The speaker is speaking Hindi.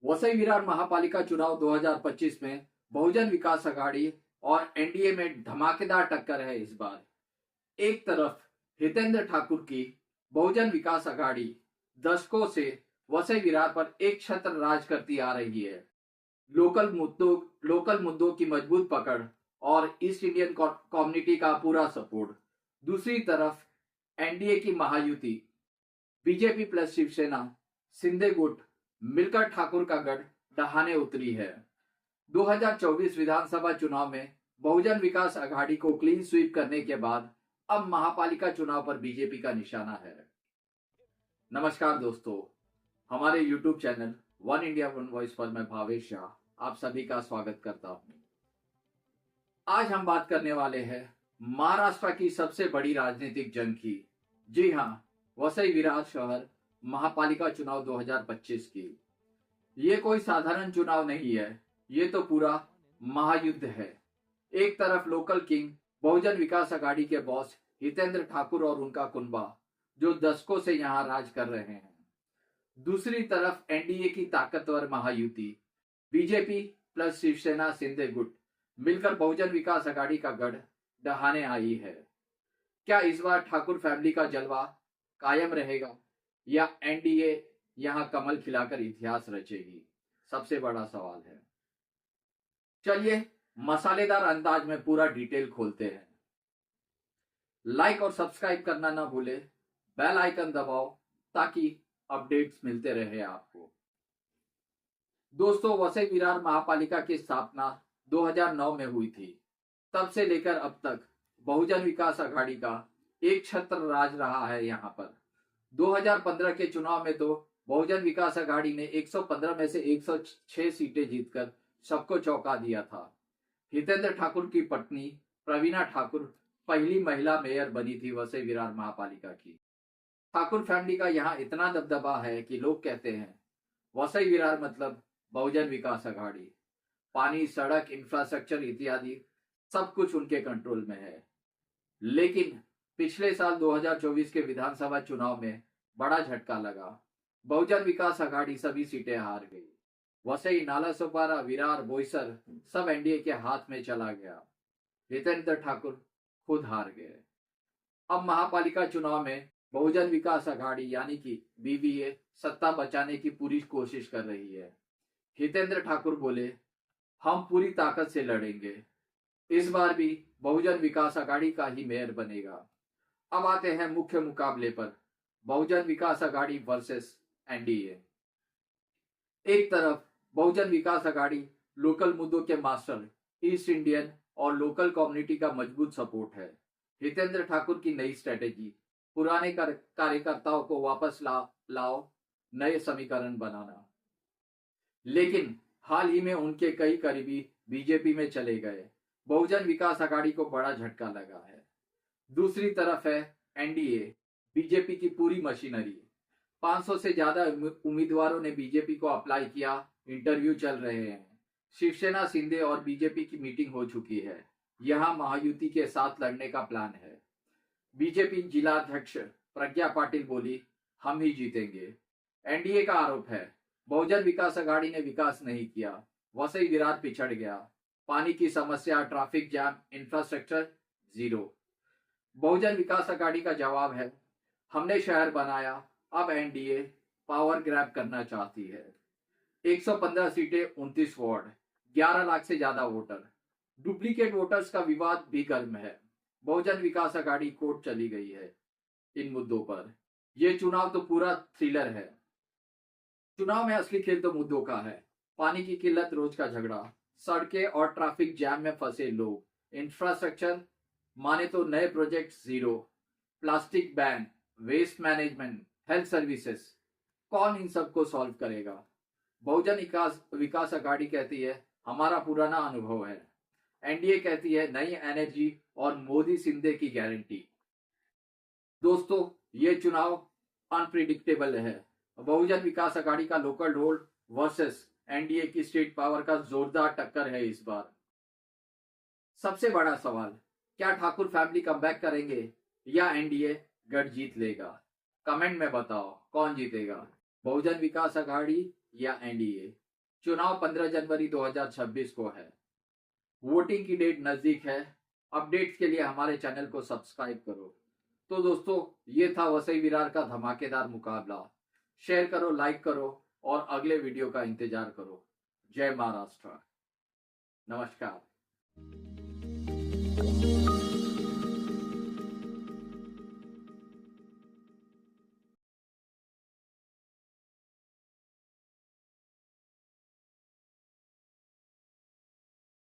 वसई विरार महापालिका चुनाव 2025 में बहुजन विकास अघाड़ी और एनडीए में धमाकेदार टक्कर है। इस बार एक तरफ हितेंद्र ठाकुर की बहुजन विकास अघाड़ी दशकों से वसई विरार पर एक छत्र राज करती आ रही है। लोकल मुद्दों की मजबूत पकड़ और ईस्ट इंडियन कम्युनिटी का पूरा सपोर्ट। दूसरी तरफ एनडीए की महायुति बीजेपी प्लस शिवसेना शिंदे गुट मिलकर ठाकुर का गढ़ ढहाने उतरी है। 2024 विधानसभा चुनाव में बहुजन विकास अघाड़ी को क्लीन स्वीप करने के बाद अब महापालिका चुनाव पर बीजेपी का निशाना है। नमस्कार दोस्तों, हमारे YouTube channel one India one voice पर मैं भावेश शाह आप सभी का स्वागत करता हूं। आज हम बात करने वाले हैं महाराष्ट्र की सबसे बड़ी राजनीतिक जंग की। जी हां, वसई विरार शहर महापालिका चुनाव 2025 की। ये कोई साधारण चुनाव नहीं है, ये तो पूरा महायुद्ध है। एक तरफ लोकल किंग बहुजन विकास अघाड़ी के बॉस हितेंद्र ठाकुर और उनका कुनबा जो दशकों से यहां राज कर रहे हैं। दूसरी तरफ एनडीए की ताकतवर महायुति बीजेपी प्लस शिवसेना शिंदे गुट मिलकर बहुजन विकास अघाड़ी का गढ़ ढहाने आई है। क्या इस बार ठाकुर फैमिली का जलवा कायम रहेगा या एनडीए यहां कमल खिलाकर इतिहास रचेगी? सबसे बड़ा सवाल है। चलिए मसालेदार अंदाज में पूरा डिटेल खोलते हैं। लाइक और सब्सक्राइब करना ना भूले, बेल आइकन दबाओ ताकि अपडेट्स मिलते रहे आपको। दोस्तों, वसई विरार महापालिका की स्थापना 2009 में हुई थी। तब से लेकर अब तक बहुजन विकास अघाड़ी का एक छत्र राज रहा है यहां पर। 2015 के चुनाव में तो बहुजन विकास अघाड़ी ने 115 में से 106 सीटें जीतकर सबको चौंका दिया था। हितेंद्र ठाकुर की पत्नी प्रवीणा ठाकुर पहली महिला मेयर बनी थी वसई विरार महापालिका की। ठाकुर फैमिली का यहाँ इतना दबदबा है कि लोग कहते हैं वसई विरार मतलब बहुजन विकास अघाड़ी। पानी, सड़क, इंफ्रास्ट्रक्चर इत्यादि सब कुछ उनके कंट्रोल में है। लेकिन पिछले साल 2024 के विधानसभा चुनाव में बड़ा झटका लगा। बहुजन विकास अघाड़ी सभी सीटें हार गई। वसई, नालासोपारा, विरार, बोईसर सब एनडीए के हाथ में चला गया। हितेंद्र ठाकुर खुद हार गए। अब महापालिका चुनाव में बहुजन विकास अघाड़ी यानी कि बीवीए सत्ता बचाने की पूरी कोशिश कर रही है। हितेंद्र ठाकुर बोले, हम पूरी ताकत से लड़ेंगे। इस बार भी बहुजन विकास अघाड़ी का ही मेयर बनेगा। अब आते हैं मुख्य मुकाबले पर, बहुजन विकास अघाड़ी वर्सेस एनडीए। एक तरफ बहुजन विकास अघाड़ी लोकल मुद्दों के मास्टर, ईस्ट इंडियन और लोकल कम्युनिटी का मजबूत सपोर्ट है। हितेंद्र ठाकुर की नई स्ट्रेटेजी, पुराने कार्यकर्ताओं को वापस लाओ, नए समीकरण बनाना। लेकिन हाल ही में उनके कई करीबी बीजेपी में चले गए। बहुजन विकास अघाड़ी को बड़ा झटका लगा है। दूसरी तरफ है एनडीए, बीजेपी की पूरी मशीनरी। 500 से ज्यादा उम्मीदवारों ने बीजेपी को अप्लाई किया, इंटरव्यू चल रहे हैं। शिवसेना, शिंदे और बीजेपी की मीटिंग हो चुकी है। यहां महायुति के साथ लड़ने का प्लान है। बीजेपी जिलाध्यक्ष प्रज्ञा पाटिल बोली, हम ही जीतेंगे। एनडीए का आरोप है बहुजन विकास अघाड़ी ने विकास नहीं किया, वसई विरार पिछड़ गया। पानी की समस्या, ट्रैफिक जैम, इंफ्रास्ट्रक्चर जीरो। बहुजन विकास अघाड़ी का जवाब है, हमने शहर बनाया, अब एनडीए पावर ग्रैब करना चाहती है। 115 सीटें, 29 वार्ड, 11 लाख से ज्यादा वोटर। डुप्लीकेट वोटर्स का विवाद भी गर्म है। बहुजन विकास अघाड़ी कोर्ट चली गई है इन मुद्दों पर। यह चुनाव तो पूरा थ्रिलर है। चुनाव में असली खेल तो मुद्दों का है। पानी की किल्लत, रोज का झगड़ा, सड़कें और ट्रैफिक जैम में फंसे लोग, इंफ्रास्ट्रक्चर माने तो नए project zero, plastic ban, waste management, health services. कौन इन सबको सॉल्व करेगा? बहुजन विकास अघाड़ी कहती है हमारा पुराना अनुभव है। एनडीए कहती है नई एनर्जी और मोदी शिंदे की गारंटी। दोस्तों, ये चुनाव अनप्रिडिक्टेबल है। बहुजन विकास अघाड़ी का लोकल होल्ड वर्सेस एनडीए की स्टेट पावर का जोरदार टक्कर है इस बार। सबसे बड़ा सवाल, क्या ठाकुर फैमिली कमबैक करेंगे या एनडीए गढ़ जीत लेगा? कमेंट में बताओ कौन जीतेगा, बहुजन विकास अघाड़ी या एनडीए। चुनाव 15 जनवरी 2026 को है। वोटिंग की डेट नजदीक है। अपडेट्स के लिए हमारे चैनल को सब्सक्राइब करो। तो दोस्तों, ये था वसई विरार का धमाकेदार मुकाबला। शेयर करो, लाइक करो और अगले वीडियो का इंतजार करो। जय महाराष्ट्र। नमस्कार।